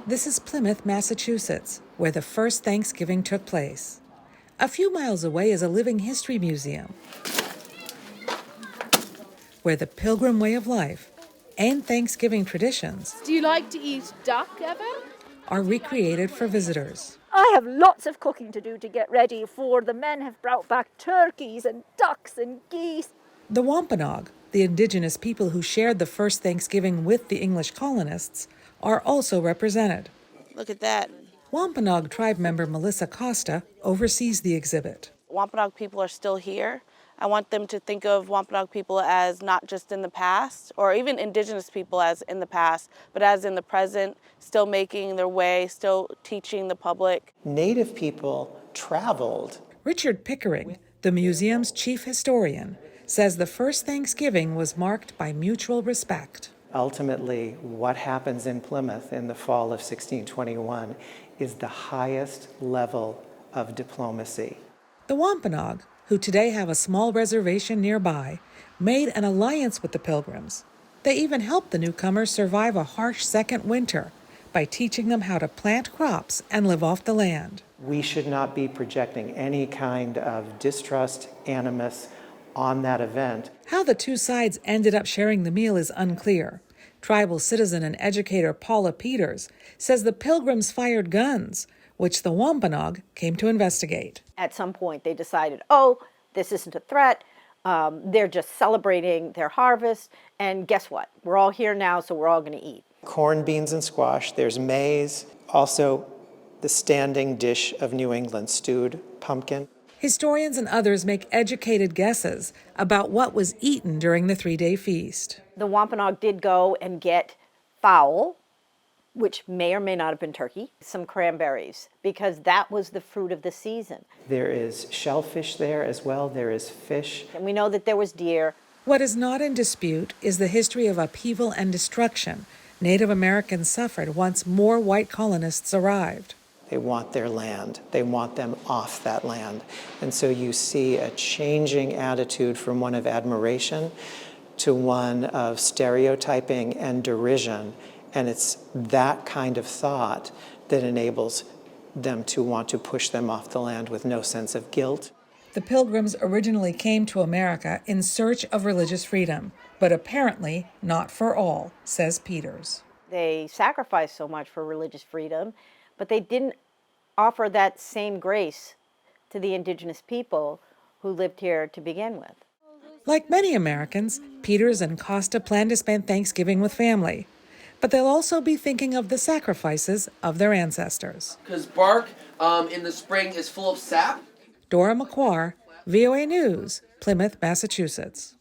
This is Plymouth, Massachusetts, where the first Thanksgiving took place. A few miles away is a living history museum, where the Pilgrim way of life and Thanksgiving traditions Do you like to eat duck ever? are recreated for visitors. I have lots of cooking to do to get ready, for the men have brought back turkeys and ducks and geese. The Wampanoag, the indigenous people who shared the first Thanksgiving with the English colonists, are also represented. Look at that. Wampanoag tribe member Melissa Costa oversees the exhibit. Wampanoag people are still here. I want them to think of Wampanoag people as not just in the past, or even indigenous people as in the past, but as in the present, still making their way, still teaching the public. Native people traveled. Richard Pickering, the museum's chief historian, says the first Thanksgiving was marked by mutual respect. Ultimately, what happens in Plymouth in the fall of 1621 is the highest level of diplomacy. The Wampanoag, who today have a small reservation nearby, made an alliance with the Pilgrims. They even helped the newcomers survive a harsh second winter by teaching them how to plant crops and live off the land. We should not be projecting any kind of distrust, animus on that event. How the two sides ended up sharing the meal is unclear. Tribal citizen and educator Paula Peters says the Pilgrims fired guns, which the Wampanoag came to investigate. At some point, they decided, oh, this isn't a threat. They're just celebrating their harvest. And guess what? We're all here now, so we're all going to eat. Corn, beans, and squash. There's maize. Also, the standing dish of New England, stewed pumpkin. Historians and others make educated guesses about what was eaten during the three-day feast. The Wampanoag did go and get fowl, which may or may not have been turkey, some cranberries, because that was the fruit of the season. There is shellfish there as well. There is fish. And we know that there was deer. What is not in dispute is the history of upheaval and destruction Native Americans suffered once more white colonists arrived. They want their land. They want them off that land. And so you see a changing attitude from one of admiration to one of stereotyping and derision. And it's that kind of thought that enables them to want to push them off the land with no sense of guilt. The Pilgrims originally came to America in search of religious freedom, but apparently not for all, says Peters. They sacrificed so much for religious freedom, but they didn't offer that same grace to the indigenous people who lived here to begin with. Like many Americans, Peters and Costa plan to spend Thanksgiving with family, but they'll also be thinking of the sacrifices of their ancestors. Because bark in the spring is full of sap. Dora McQuarr, VOA News, Plymouth, Massachusetts.